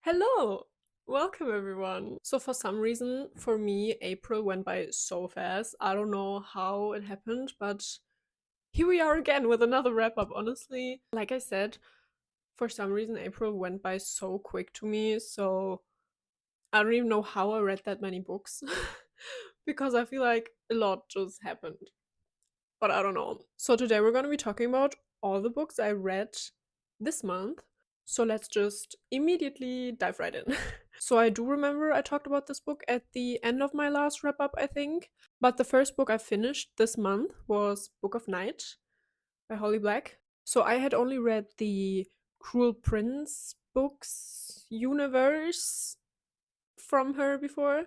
Hello! Welcome everyone. So for some reason, for me, April went by so fast. I don't know how it happened, but here we are again with another wrap up, honestly. Like I said, for some reason April went by so quick to me, so I don't even know how I read that many books. Because I feel like a lot just happened. But I don't know. So today we're going to be talking about all the books I read this month. So let's just immediately dive right in. So I do remember I talked about this book at the end of my last wrap up, I think. But the first book I finished this month was Book of Night by Holly Black. So I had only read the Cruel Prince books universe from her before.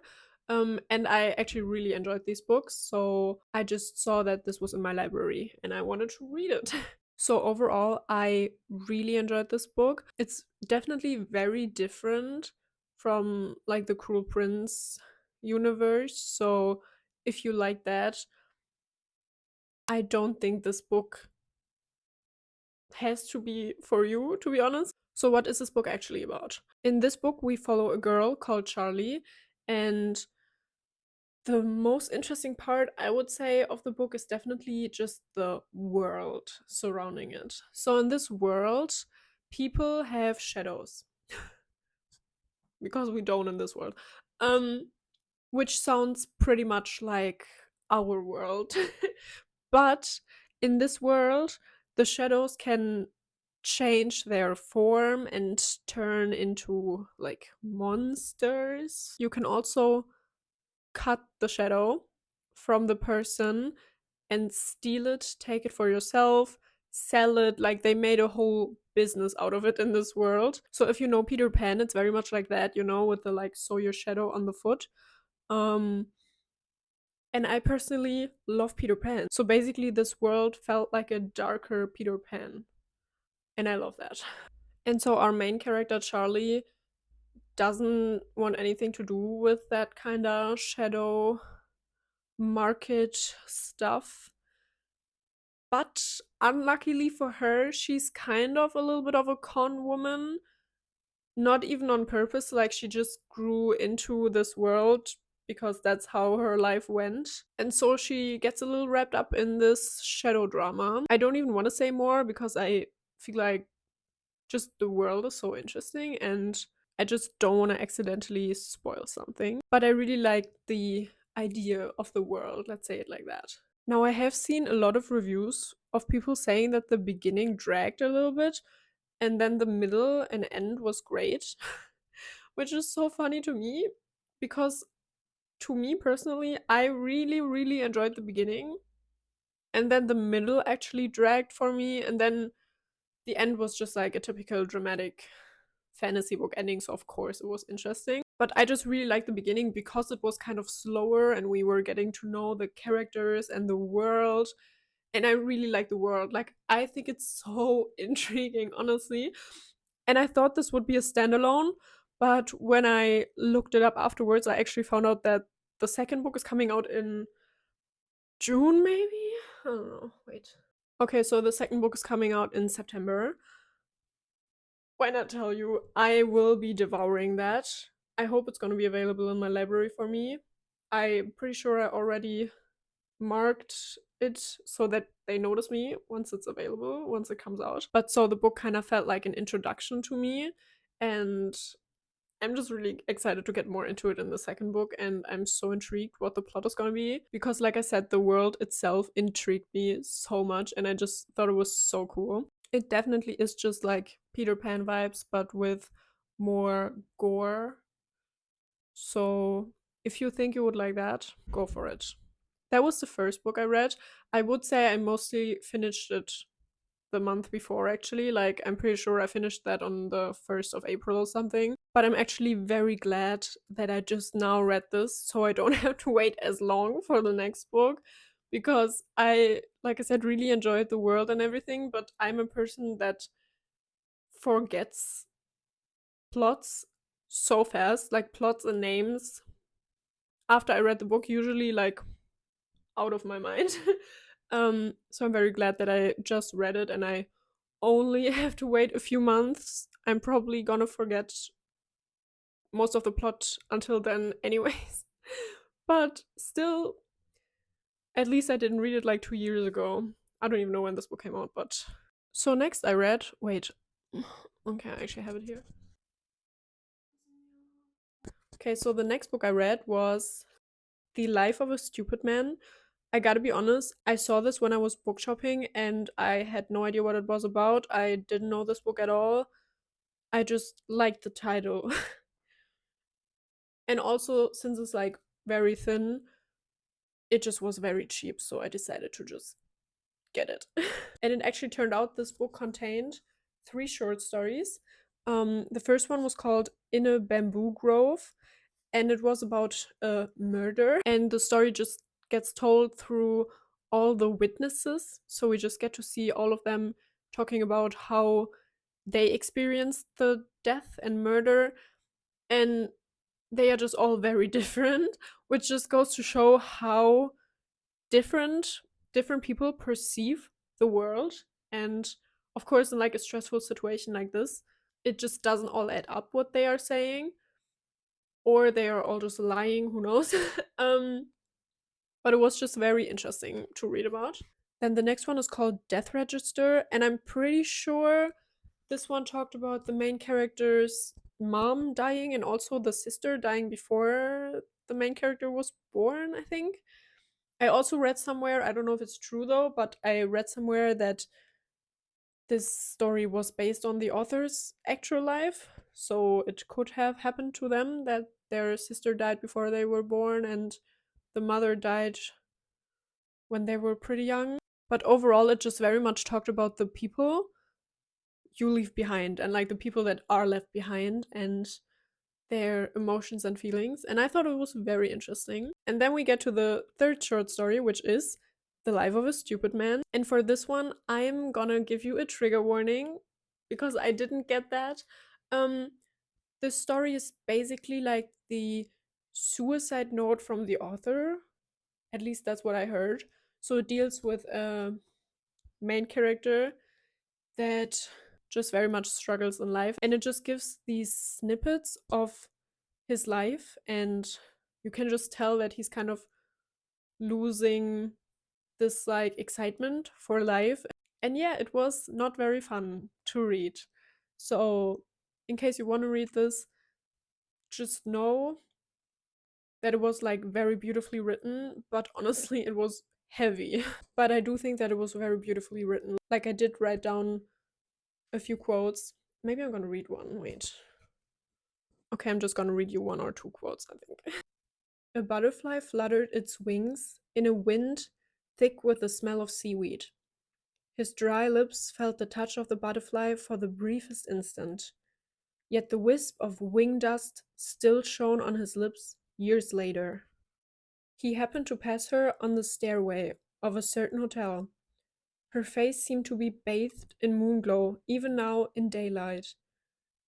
And I actually really enjoyed these books, so I just saw that this was in my library and I wanted to read it. So overall, I really enjoyed this book. It's definitely very different from like the Cruel Prince universe. So if you like that, I don't think this book has to be for you, to be honest. So what is this book actually about? In this book, we follow a girl called Charlie, and the most interesting part, I would say, of the book is definitely just the world surrounding it. So, in this world, people have shadows because we don't in this world. Um, which sounds pretty much like our world. But in this world, the shadows can change their form and turn into like monsters. You can also cut the shadow from the person and steal it, take it for yourself, sell it. Like they made a whole business out of it in this world. So if you know Peter Pan, it's very much like that, with the like sew your shadow on the foot. Um and I personally love Peter Pan. So basically this world felt like a darker Peter Pan. And I love that. And so our main character Charlie doesn't want anything to do with that kind of shadow market stuff. But unluckily for her, she's kind of a little bit of a con woman. Not even on purpose, like she just grew into this world because that's how her life went. And so she gets a little wrapped up in this shadow drama. I don't even want to say more because I feel like just the world is so interesting and I just don't want to accidentally spoil something. But I really like the idea of the world, let's say it like that. Now, I have seen a lot of reviews of people saying that the beginning dragged a little bit and then the middle and end was great, which is so funny to me because to me personally, I really, really enjoyed the beginning and then the middle actually dragged for me, and then the end was just like a typical dramatic fantasy book ending, so of course it was interesting. But I just really liked the beginning because it was kind of slower and we were getting to know the characters and the world. And I really like the world. Like, I think it's so intriguing, honestly. And I thought this would be a standalone, but when I looked it up afterwards, I actually found out that the second book is coming out in June, maybe? I don't know. Wait. Okay, so the second book is coming out in September. Why not tell you? I will be devouring that. I hope it's going to be available in my library for me. I'm pretty sure I already marked it so that they notice me once it's available, once it comes out. But so the book kind of felt like an introduction to me, and I'm just really excited to get more into it in the second book, and I'm so intrigued what the plot is going to be because, like I said, the world itself intrigued me so much, and I just thought it was so cool. It definitely is just like Peter Pan vibes, but with more gore. So if you think you would like that, go for it. That was the first book I read. I would say I mostly finished it the month before, actually. Like, I'm pretty sure I finished that on the 1st of April or something. But I'm actually very glad that I just now read this so I don't have to wait as long for the next book. Because I, like I said, really enjoyed the world and everything, but I'm a person that forgets plots so fast, like plots and names, after I read the book, usually like out of my mind. So I'm very glad that I just read it and I only have to wait a few months. I'm probably gonna forget most of the plot until then anyways. But still, at least I didn't read it like 2 years ago. I don't even know when this book came out, but... So next I read... Wait. Okay, I actually have it here. Okay, so the next book I read was The Life of a Stupid Man. I gotta be honest, I saw this when I was book shopping and I had no idea what it was about. I didn't know this book at all. I just liked the title. And also, since it's like very thin, it just was very cheap, so I decided to just get it. And it actually turned out this book contained 3 short stories. The first one was called In a Bamboo Grove, and it was about a murder. And the story just gets told through all the witnesses, so we just get to see all of them talking about how they experienced the death and murder, and they are just all very different, which just goes to show how different people perceive the world. And of course, in like a stressful situation like this, it just doesn't all add up what they are saying, or they are all just lying, who knows. But it was just very interesting to read about. Then the next one is called Death Register, and I'm pretty sure this one talked about the main character's mom dying and also the sister dying before the main character was born, I think. I also read somewhere, I don't know if it's true though, but I read somewhere that this story was based on the author's actual life. So it could have happened to them that their sister died before they were born and the mother died when they were pretty young. But overall, it just very much talked about the people you leave behind and like the people that are left behind and their emotions and feelings. And I thought it was very interesting. And then we get to the third short story, which is The Life of a Stupid Man. And for this one, I'm gonna give you a trigger warning because I didn't get that. This story is basically like the suicide note from the author. At least that's what I heard. So it deals with a main character that just very much struggles in life, and it just gives these snippets of his life, and you can just tell that he's kind of losing this like excitement for life. And yeah, it was not very fun to read. So in case you want to read this, just know that it was like very beautifully written, but honestly it was heavy. But I do think that it was very beautifully written. Like I did write down a few quotes. Maybe I'm gonna read one. Wait. Okay, I'm just gonna read you 1 or 2 quotes, I think. A butterfly fluttered its wings in a wind thick with the smell of seaweed. His dry lips felt the touch of the butterfly for the briefest instant. Yet the wisp of wing dust still shone on his lips years later. He happened to pass her on the stairway of a certain hotel. Her face seemed to be bathed in moonglow, even now in daylight.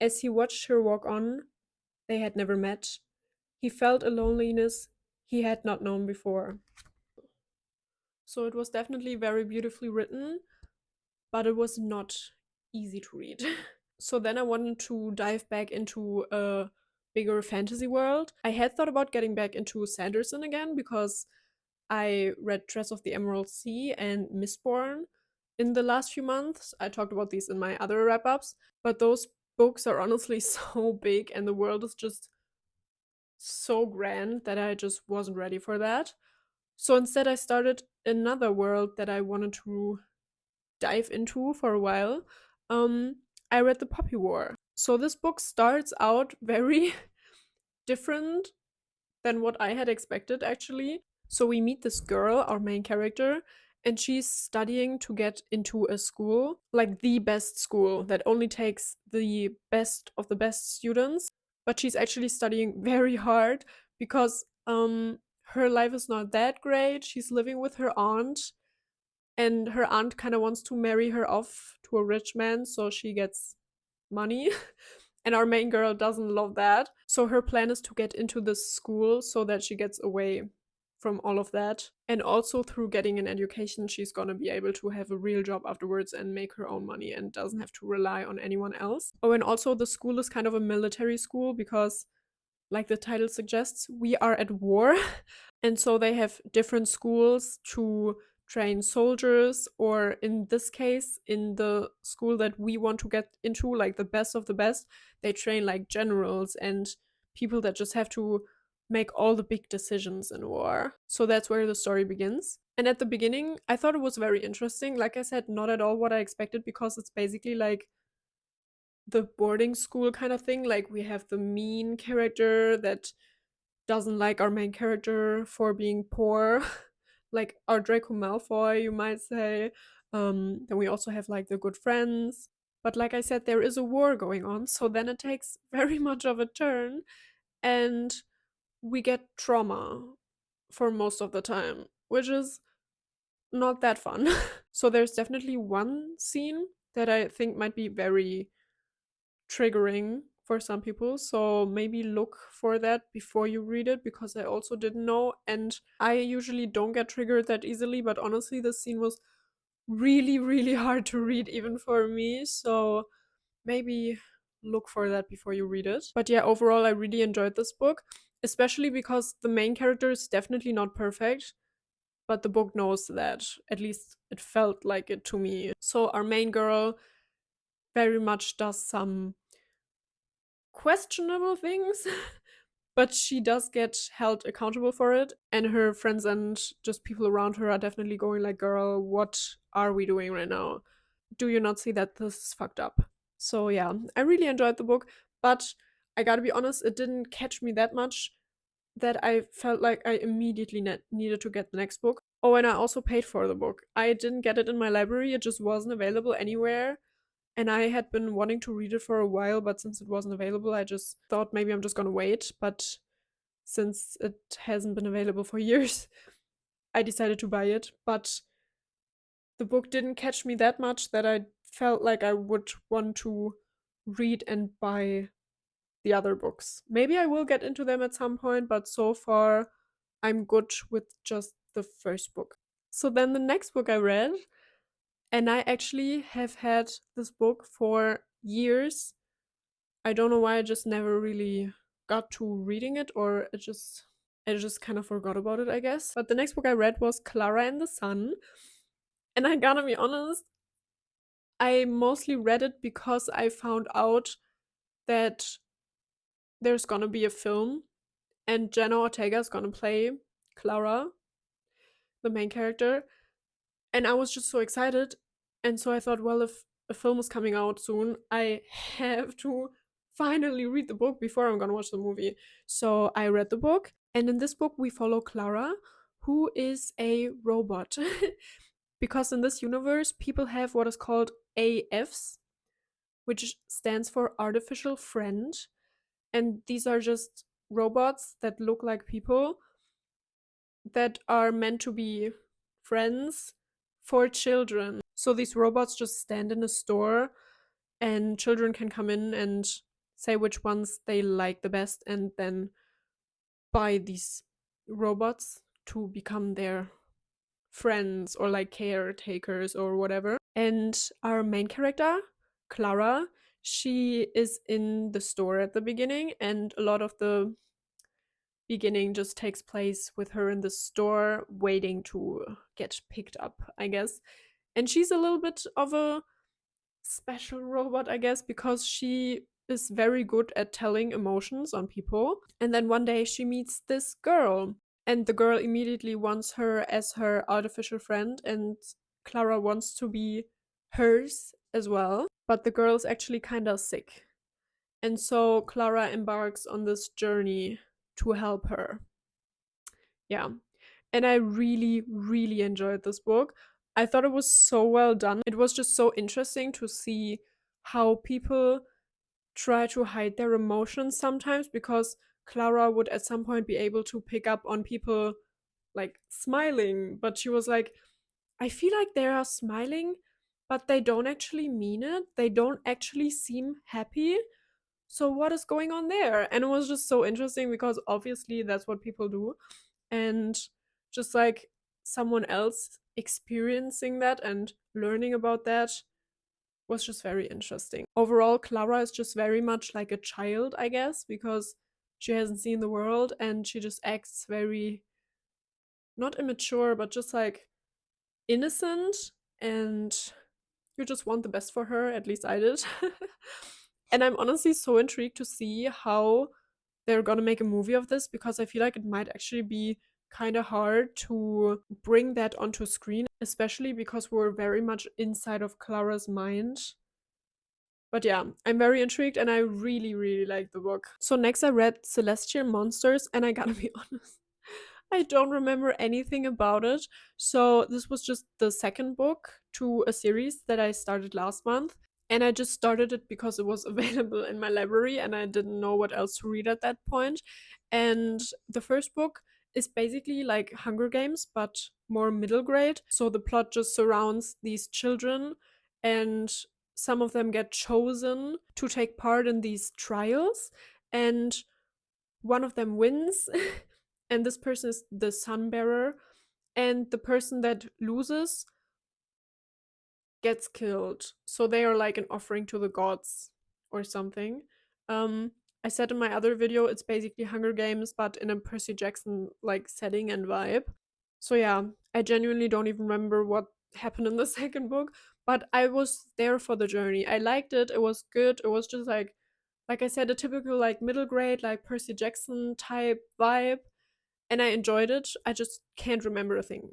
As he watched her walk on, they had never met, he felt a loneliness he had not known before. So it was definitely very beautifully written, but it was not easy to read. So then I wanted to dive back into a bigger fantasy world. I had thought about getting back into Sanderson again because I read Dress of the Emerald Sea and Mistborn in the last few months. I talked about these in my other wrap-ups, but those books are honestly so big and the world is just so grand that I just wasn't ready for that. So instead I started another world that I wanted to dive into for a while. I read The Poppy War. So this book starts out very different than what I had expected, actually. So we meet this girl, our main character, and she's studying to get into a school, like the best school that only takes the best of the best students. But she's actually studying very hard because her life is not that great. She's living with her aunt, and her aunt kind of wants to marry her off to a rich man so she gets money. And our main girl doesn't love that. So her plan is to get into this school so that she gets away from all of that. And also through getting an education, she's gonna be able to have a real job afterwards and make her own money and doesn't have to rely on anyone else. Oh, and also the school is kind of a military school because like the title suggests, we are at war. And so they have different schools to train soldiers, or in this case, in the school that we want to get into, like the best of the best, they train like generals and people that just have to make all the big decisions in war. So that's where the story begins. And at the beginning, I thought it was very interesting. Like I said, not at all what I expected, because it's basically like the boarding school kind of thing. Like we have the mean character that doesn't like our main character for being poor, like our Draco Malfoy, you might say. Then we also have like the good friends. But like I said, there is a war going on, so then it takes very much of a turn, and we get trauma for most of the time, which is not that fun. So there's definitely one scene that I think might be very triggering for some people, so maybe look for that before you read it, because I also didn't know, and I usually don't get triggered that easily, but honestly this scene was really really hard to read even for me, so maybe look for that before you read it. But yeah, overall I really enjoyed this book, especially because the main character is definitely not perfect, but the book knows that. At least it felt like it to me. So our main girl very much does some questionable things, but she does get held accountable for it. And her friends and just people around her are definitely going like, girl, what are we doing right now? Do you not see that this is fucked up? So yeah, I really enjoyed the book, but I gotta be honest, it didn't catch me that much that I felt like I immediately needed to get the next book. Oh, and I also paid for the book. I didn't get it in my library, it just wasn't available anywhere. And I had been wanting to read it for a while, but since it wasn't available, I just thought maybe I'm just gonna wait. But since it hasn't been available for years, I decided to buy it. But the book didn't catch me that much that I felt like I would want to read and buy the other books. Maybe I will get into them at some point, but so far I'm good with just the first book. So then the next book I read, and I actually have had this book for years. I don't know why I just never really got to reading it, or I just kind of forgot about it, I guess. But the next book I read was Klara and the Sun. And I gotta be honest, I mostly read it because I found out that there's gonna be a film and Jenna Ortega is gonna play Klara, the main character. And I was just so excited. And so I thought, well, if a film is coming out soon, I have to finally read the book before I'm gonna watch the movie. So I read the book, and in this book, we follow Klara, who is a robot. Because in this universe, people have what is called AFs, which stands for Artificial Friend. And these are just robots that look like people that are meant to be friends for children. So these robots just stand in a store and children can come in and say which ones they like the best and then buy these robots to become their friends or like caretakers or whatever. And our main character, Klara, she is in the store at the beginning, and a lot of the beginning just takes place with her in the store waiting to get picked up, I guess. And she's a little bit of a special robot, I guess, because she is very good at telling emotions on people. And then one day she meets this girl, and the girl immediately wants her as her artificial friend, and Klara wants to be hers as well. But the girl's actually kind of sick. And so Klara embarks on this journey to help her. Yeah. And I really, really enjoyed this book. I thought it was so well done. It was just so interesting to see how people try to hide their emotions sometimes, because Klara would at some point be able to pick up on people like smiling, but she was like, I feel like they are smiling, but they don't actually mean it. They don't actually seem happy. So what is going on there? And it was just so interesting because obviously that's what people do. And just like someone else experiencing that and learning about that was just very interesting. Overall, Klara is just very much like a child, I guess, because she hasn't seen the world, and she just acts very, not immature, but just like innocent, and you just want the best for her. At least I did. And I'm honestly so intrigued to see how they're gonna make a movie of this, because I feel like it might actually be kind of hard to bring that onto screen, especially because we're very much inside of Klara's mind. But yeah, I'm very intrigued, and I really, really like the book. So next I read Celestial Monsters, and I gotta be honest, I don't remember anything about it. So this was just the second book to a series that I started last month. And I just started it because it was available in my library and I didn't know what else to read at that point. And the first book is basically like Hunger Games, but more middle grade. So the plot just surrounds these children, and some of them get chosen to take part in these trials. And one of them wins, and this person is the sun bearer. And the person that loses gets killed. So they are like an offering to the gods or something. I said in my other video, it's basically Hunger Games, but in a Percy Jackson like setting and vibe. So yeah, I genuinely don't even remember what happened in the second book, but I was there for the journey. I liked it. It was good. It was just like I said, a typical like middle grade, like Percy Jackson type vibe, and I enjoyed it. I just can't remember a thing.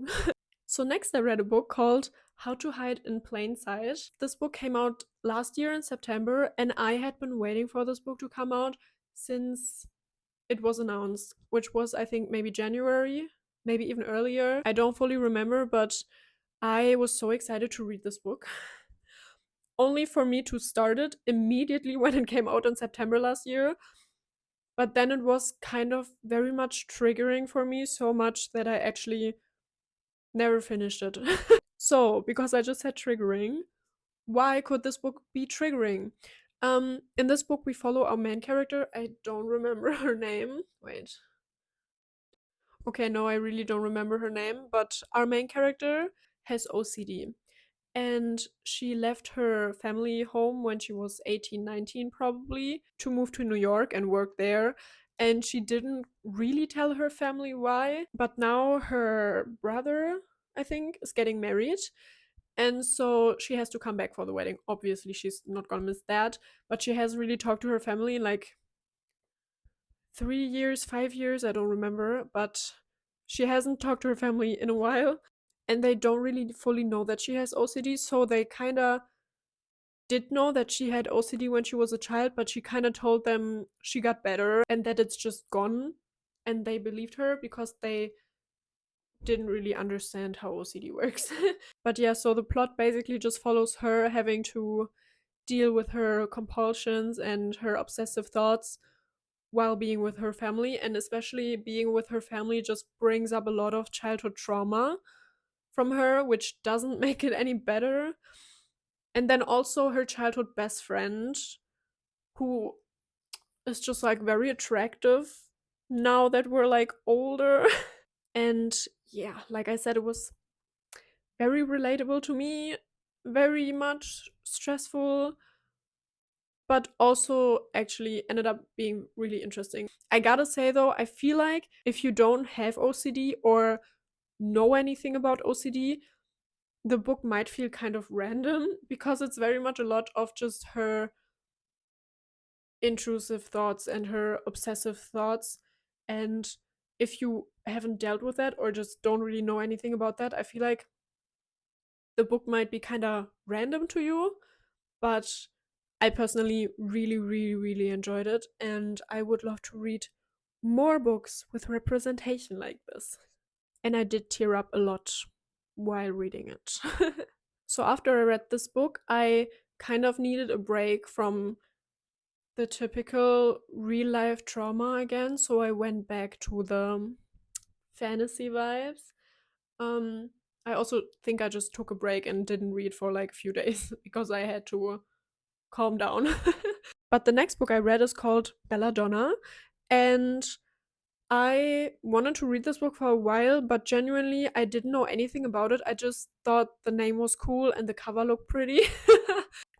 So next I read a book called How to Hide in Plain Sight. This book came out last year in September, and I had been waiting for this book to come out since it was announced, which was, I think, maybe January, maybe even earlier. I don't fully remember, but I was so excited to read this book. Only for me to start it immediately when it came out in September last year. But then it was kind of very much triggering for me, so much that I actually never finished it. So, because I just said triggering, why could this book be triggering? In this book, we follow our main character. I don't remember her name. Wait. Okay, no, I really don't remember her name, but our main character has OCD. And she left her family home when she was 18, 19 probably, to move to New York and work there. And she didn't really tell her family why, but now her brother, I think, is getting married. And so she has to come back for the wedding. Obviously, she's not gonna miss that, but she hasn't really talked to her family in like 3 years, 5 years, I don't remember, but she hasn't talked to her family in a while, and they don't really fully know that she has OCD, so they kind of did know that she had OCD when she was a child, but she kind of told them she got better and that it's just gone, and they believed her because they didn't really understand how OCD works. But yeah, so the plot basically just follows her having to deal with her compulsions and her obsessive thoughts while being with her family, and especially being with her family just brings up a lot of childhood trauma from her, which doesn't make it any better. And then also her childhood best friend, who is just like very attractive now that we're like older. And yeah, like I said, it was very relatable to me, very much stressful, but also actually ended up being really interesting. I gotta say though, I feel like if you don't have OCD or know anything about OCD, the book might feel kind of random, because it's very much a lot of just her intrusive thoughts and her obsessive thoughts. And if you haven't dealt with that or just don't really know anything about that, I feel like the book might be kind of random to you. But I personally really, really, really enjoyed it, and I would love to read more books with representation like this. And I did tear up a lot while reading it. So after I read this book, I kind of needed a break from the typical real life trauma again, so I went back to the fantasy vibes. Um, I also think I just took a break and didn't read for like a few days because I had to calm down. But the next book I read is called Belladonna, and I wanted to read this book for a while, but genuinely I didn't know anything about it. I just thought the name was cool and the cover looked pretty.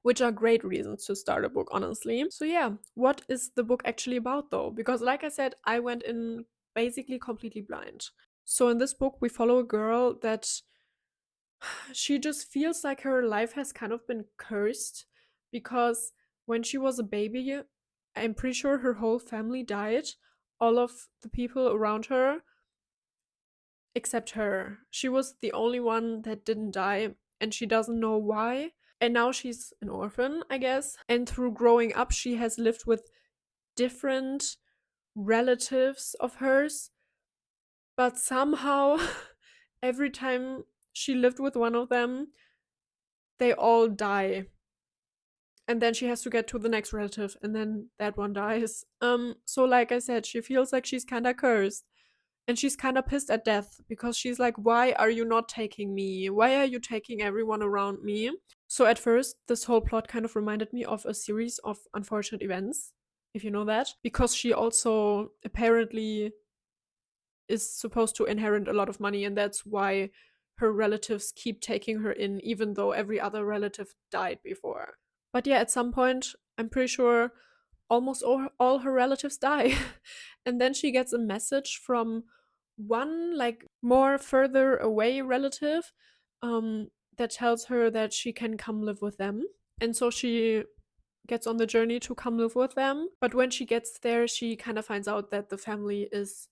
which are great reasons to start a book, honestly. So yeah, what is the book actually about though? Because like I said, I went in basically completely blind. So in this book, we follow a girl that she just feels like her life has kind of been cursed because when she was a baby, I'm pretty sure her whole family died. All of the people around her, except her. She was the only one that didn't die, and she doesn't know why. And now she's an orphan, I guess. And through growing up, she has lived with different relatives of hers. But somehow, every time she lived with one of them, they all die. And then she has to get to the next relative, and then that one dies. So like I said, she feels like she's kinda cursed. And she's kind of pissed at death because she's like, why are you not taking me? Why are you taking everyone around me? So at first, this whole plot kind of reminded me of a series of unfortunate events, if you know that, because she also apparently is supposed to inherit a lot of money, and that's why her relatives keep taking her in, even though every other relative died before. But yeah, at some point, I'm pretty sure almost all her relatives die. And then she gets a message from one, like, more further away relative that tells her that she can come live with them. And so she gets on the journey to come live with them. But when she gets there, she kind of finds out that the family is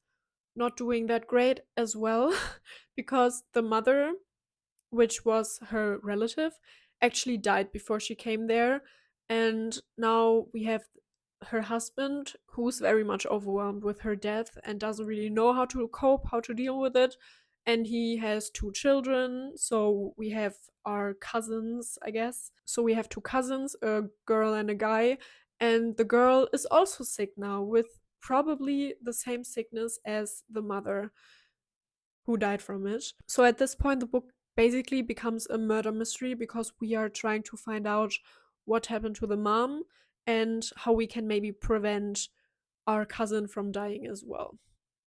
not doing that great as well because the mother, which was her relative, actually died before she came there. And now we have her husband, who's very much overwhelmed with her death and doesn't really know how to cope, how to deal with it. And he has two children. So we have our cousins, I guess. So we have two cousins, a girl and a guy. And the girl is also sick now with probably the same sickness as the mother who died from it. So at this point, the book basically becomes a murder mystery because we are trying to find out what happened to the mom and how we can maybe prevent our cousin from dying as well.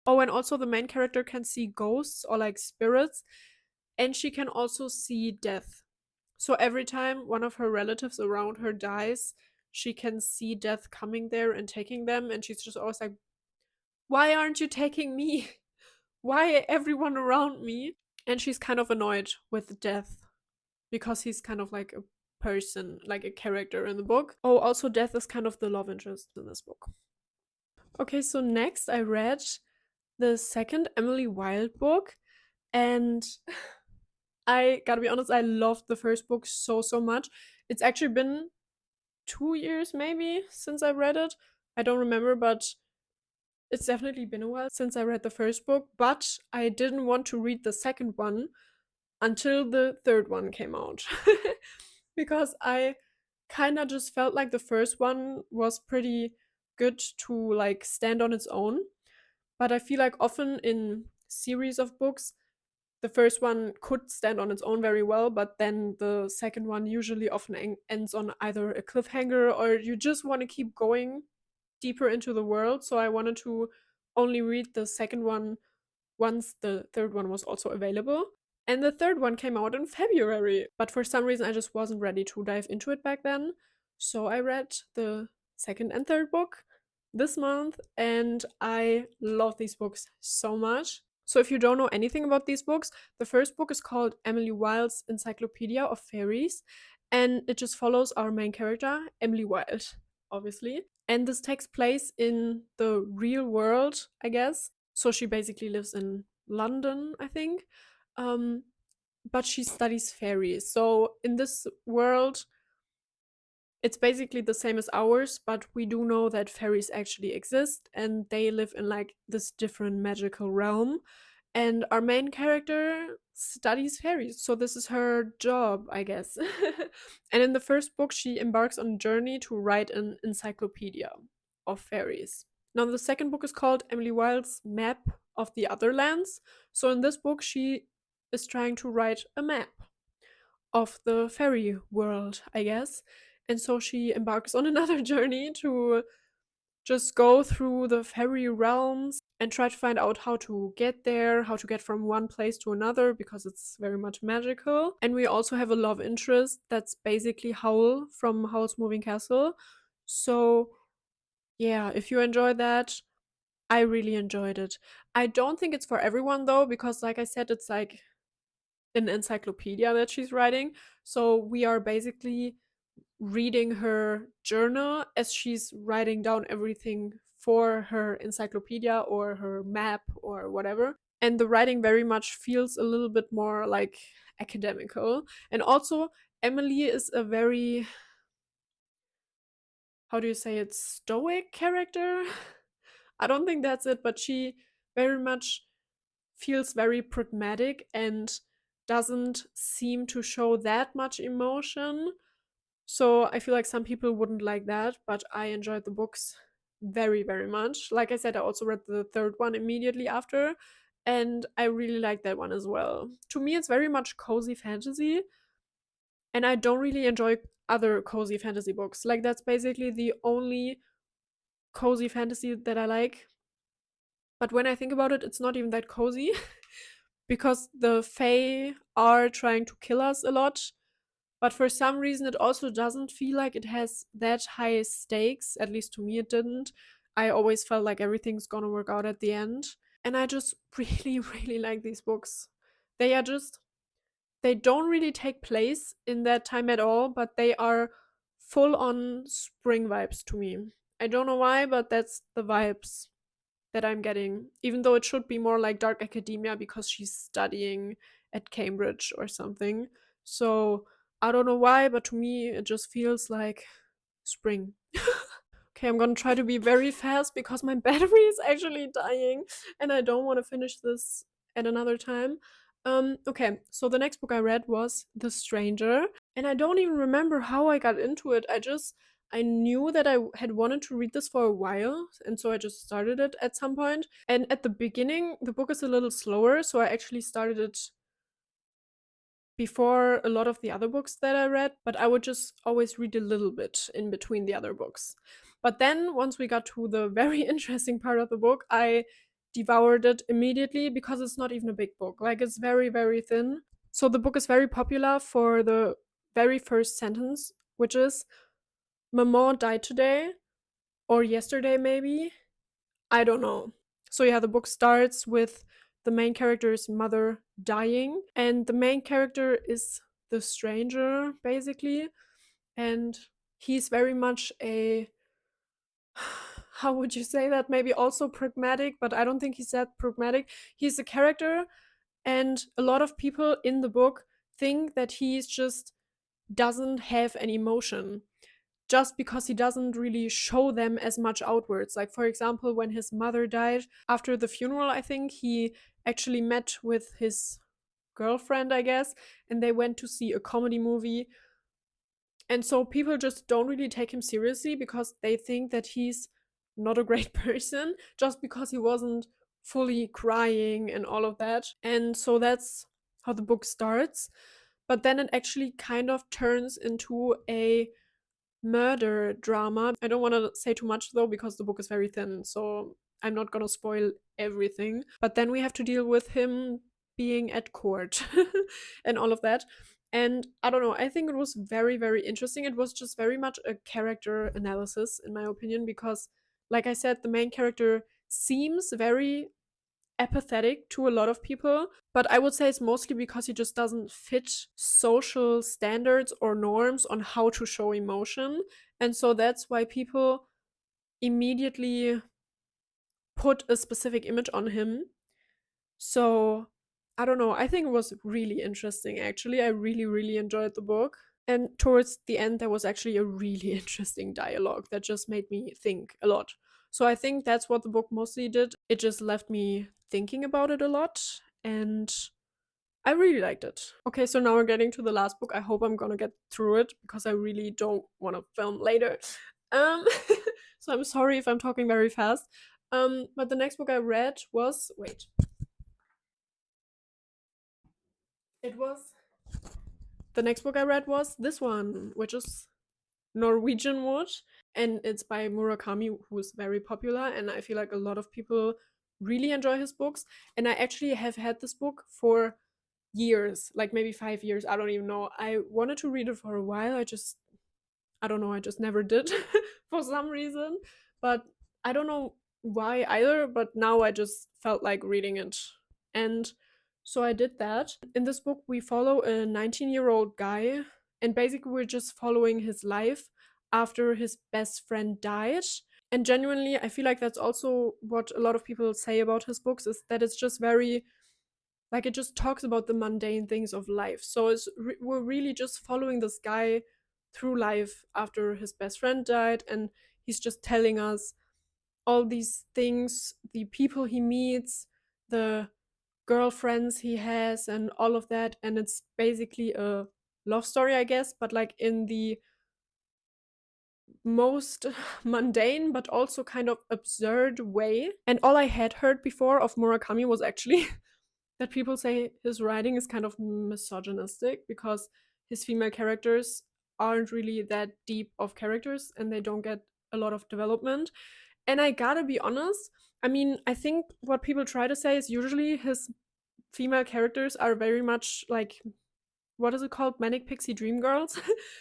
Oh, and also the main character can see ghosts or like spirits, and she can also see death. So every time one of her relatives around her dies, she can see death coming there and taking them, and she's just always like, why aren't you taking me? Why everyone around me? And she's kind of annoyed with death because he's kind of like a person, like a character in the book. Oh, also death is kind of the love interest in this book. Okay, so next I read the second Emily Wilde book, and I gotta be honest, I loved the first book so much. It's actually been 2 years maybe since I read it. I don't remember, but it's definitely been a while since I read the first book, but I didn't want to read the second one until the third one came out. Because I kind of just felt like the first one was pretty good to like stand on its own, but I feel like often in series of books the first one could stand on its own very well, but then the second one usually often ends on either a cliffhanger or you just want to keep going deeper into the world. So I wanted to only read the second one once the third one was also available. And the third one came out in February, but for some reason I just wasn't ready to dive into it back then. So I read the second and third book this month, and I love these books so much. So if you don't know anything about these books, the first book is called Emily Wilde's Encyclopedia of Fairies, and it just follows our main character, Emily Wilde, obviously. And this takes place in the real world, I guess. So she basically lives in London, I think. Um, but she studies fairies. So in this world, it's basically the same as ours, but we do know that fairies actually exist and they live in like this different magical realm. And our main character studies fairies, so this is her job, I guess. And in the first book, she embarks on a journey to write an encyclopedia of fairies. Now, the second book is called Emily Wilde's Map of the Otherlands. So in this book, she is trying to write a map of the fairy world, I guess. And so she embarks on another journey to just go through the fairy realms and try to find out how to get there, how to get from one place to another, because it's very much magical. And we also have a love interest that's basically Howl from Howl's Moving Castle. So, yeah, if you enjoy that, I really enjoyed it. I don't think it's for everyone though, because like I said, it's like an encyclopedia that she's writing. So we are basically reading her journal as she's writing down everything for her encyclopedia or her map or whatever. And the writing very much feels a little bit more like academical. And also, Emily is a very, how do you say it, stoic character? I don't think that's it, but she very much feels very pragmatic and doesn't seem to show that much emotion. So I feel like some people wouldn't like that, but I enjoyed the books very, very much. Like I said, I also read the third one immediately after, and I really like that one as well. To me, it's very much cozy fantasy, and I don't really enjoy other cozy fantasy books. Like, that's basically the only cozy fantasy that I like. But when I think about it, it's not even that cozy because the Fae are trying to kill us a lot. But for some reason, it also doesn't feel like it has that high stakes. At least to me, it didn't. I always felt like everything's gonna work out at the end. And I just really, really like these books. They are just, they don't really take place in that time at all, but they are full on spring vibes to me. I don't know why, but that's the vibes that I'm getting, even though it should be more like dark academia because she's studying at Cambridge or something. So I don't know why, but to me it just feels like spring. Okay, I'm gonna try to be very fast because my battery is actually dying and I don't want to finish this at another time. Okay, so the next book I read was The Stranger, and I don't even remember how I got into it. I knew that I had wanted to read this for a while, and so I just started it at some point. And at the beginning, the book is a little slower, so I actually started it before a lot of the other books that I read, but I would just always read a little bit in between the other books. But then once we got to the very interesting part of the book, I devoured it immediately because it's not even a big book. Like, it's very, very thin. So the book is very popular for the very first sentence, which is Maman died today or yesterday, maybe. I don't know. So yeah, the book starts with the main character's mother dying, and the main character is the stranger, basically. And he's very much a, how would you say that? Maybe also pragmatic, but I don't think he's that pragmatic. He's a character, and a lot of people in the book think that he's just doesn't have an emotion just because he doesn't really show them as much outwards. Like, for example, when his mother died, after the funeral, I think he actually met with his girlfriend, I guess, and they went to see a comedy movie. And so people just don't really take him seriously because they think that he's not a great person just because he wasn't fully crying and all of that. And so that's how the book starts. But then it actually kind of turns into a murder drama. I don't want to say too much though because the book is very thin, so I'm not gonna spoil everything. But then we have to deal with him being at court and all of that. And I don't know, I think it was very, very interesting. It was just very much a character analysis, in my opinion, because, like I said, the main character seems very apathetic to a lot of people, but I would say it's mostly because he just doesn't fit social standards or norms on how to show emotion. And so that's why people immediately put a specific image on him. So I don't know. I think it was really interesting, actually. I really, really enjoyed the book. And towards the end, there was actually a really interesting dialogue that just made me think a lot. So I think that's what the book mostly did. It just left me thinking about it a lot, and I really liked it. Okay, so now we're getting to the last book. I hope I'm gonna get through it because I really don't want to film later. Um, so I'm sorry if I'm talking very fast. But the next book I read was, wait, it was the next book I read was this one, which is Norwegian Wood, and it's by Murakami, who is very popular, and I feel like a lot of people really enjoy his books. And I actually have had this book for years, like maybe 5 years. I don't even know. I wanted to read it for a while. I don't know. I just never did for some reason. But I don't know why either. But now I just felt like reading it. And so I did that. In this book, we follow a 19-year-old guy. And basically, we're just following his life after his best friend died. And genuinely, I feel like that's also what a lot of people say about his books, is that it's just very, like, it just talks about the mundane things of life. So we're really just following this guy through life after his best friend died, and he's just telling us all these things, the people he meets, the girlfriends he has, and all of that. And it's basically a love story, I guess, but like in the most mundane but also kind of absurd way. And all I had heard before of Murakami was actually that people say his writing is kind of misogynistic because his female characters aren't really that deep of characters and they don't get a lot of development. And I gotta be honest, I mean, I think what people try to say is usually his female characters are very much like, what is it called? Manic Pixie Dream Girls.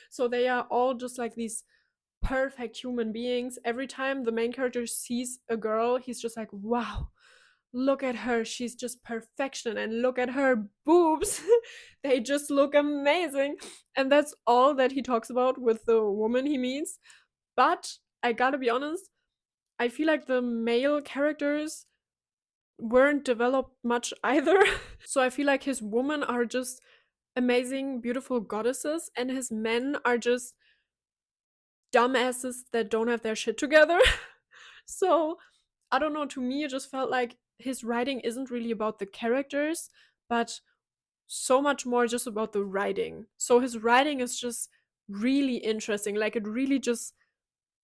So they are all just like these perfect human beings. Every time the main character sees a girl, he's just like, wow, look at her, she's just perfection, and look at her boobs. They just look amazing. And that's all that he talks about with the woman he meets. But I gotta be honest, I feel like the male characters weren't developed much either. So I feel like his women are just amazing, beautiful goddesses, and his men are just dumbasses that don't have their shit together. So I don't know, to me it just felt like his writing isn't really about the characters, but so much more just about the writing. So his writing is just really interesting. Like, it really just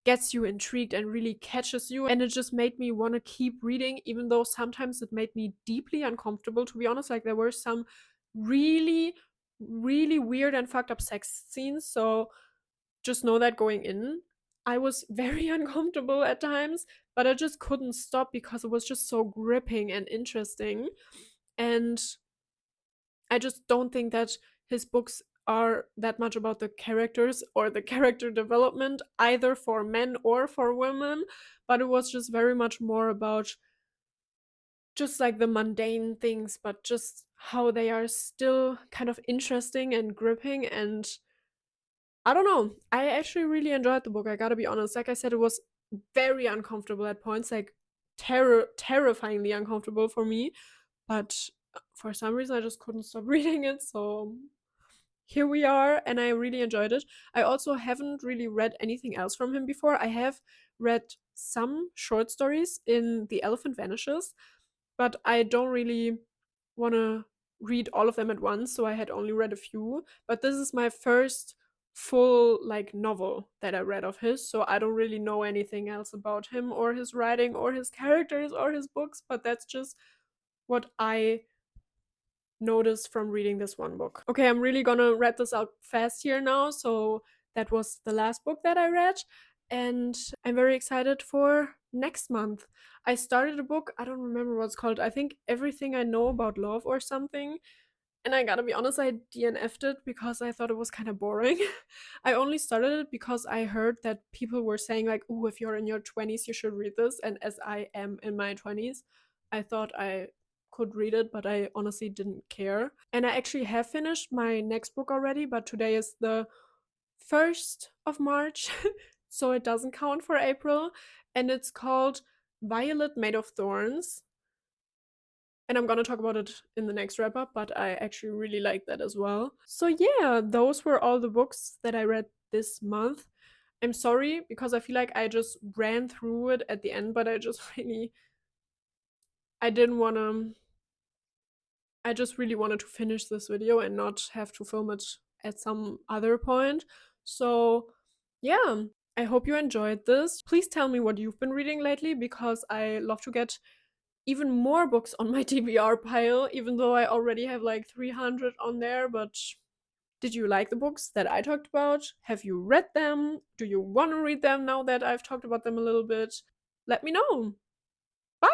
gets you intrigued and really catches you. And it just made me want to keep reading, even though sometimes it made me deeply uncomfortable, to be honest. Like, there were some really, really weird and fucked up sex scenes. So just know that going in, I was very uncomfortable at times, but I just couldn't stop because it was just so gripping and interesting. And I just don't think that his books are that much about the characters or the character development, either for men or for women, but it was just very much more about just like the mundane things, but just how they are still kind of interesting and gripping. And I don't know, I actually really enjoyed the book, I gotta be honest. Like I said, it was very uncomfortable at points, like terrifyingly uncomfortable for me, but for some reason I just couldn't stop reading it. So here we are, and I really enjoyed it. I also haven't really read anything else from him before. I have read some short stories in The Elephant Vanishes, but I don't really want to read all of them at once, so I had only read a few. But this is my first full like novel that I read of his, so I don't really know anything else about him or his writing or his characters or his books, but that's just what I noticed from reading this one book. Okay, I'm really gonna read this out fast here now. So that was the last book that I read, and I'm very excited for next month. I started a book, I don't remember what it's called. I think Everything I Know About Love or something. And I gotta be honest, I DNF'd it because I thought it was kind of boring. I only started it because I heard that people were saying, like, oh, if you're in your 20s, you should read this. And as I am in my 20s, I thought I could read it, but I honestly didn't care. And I actually have finished my next book already, but today is the 1st of March, so it doesn't count for April. And it's called Violet Made of Thorns. And I'm gonna talk about it in the next wrap up, but I actually really like that as well. So yeah, those were all the books that I read this month. I'm sorry because I feel like I just ran through it at the end, but I just really, I didn't want to, I just really wanted to finish this video and not have to film it at some other point. So yeah, I hope you enjoyed this. Please tell me what you've been reading lately, because I love to get even more books on my TBR pile, even though I already have like 300 on there. But did you like the books that I talked about? Have you read them? Do you want to read them now that I've talked about them a little bit? Let me know. Bye!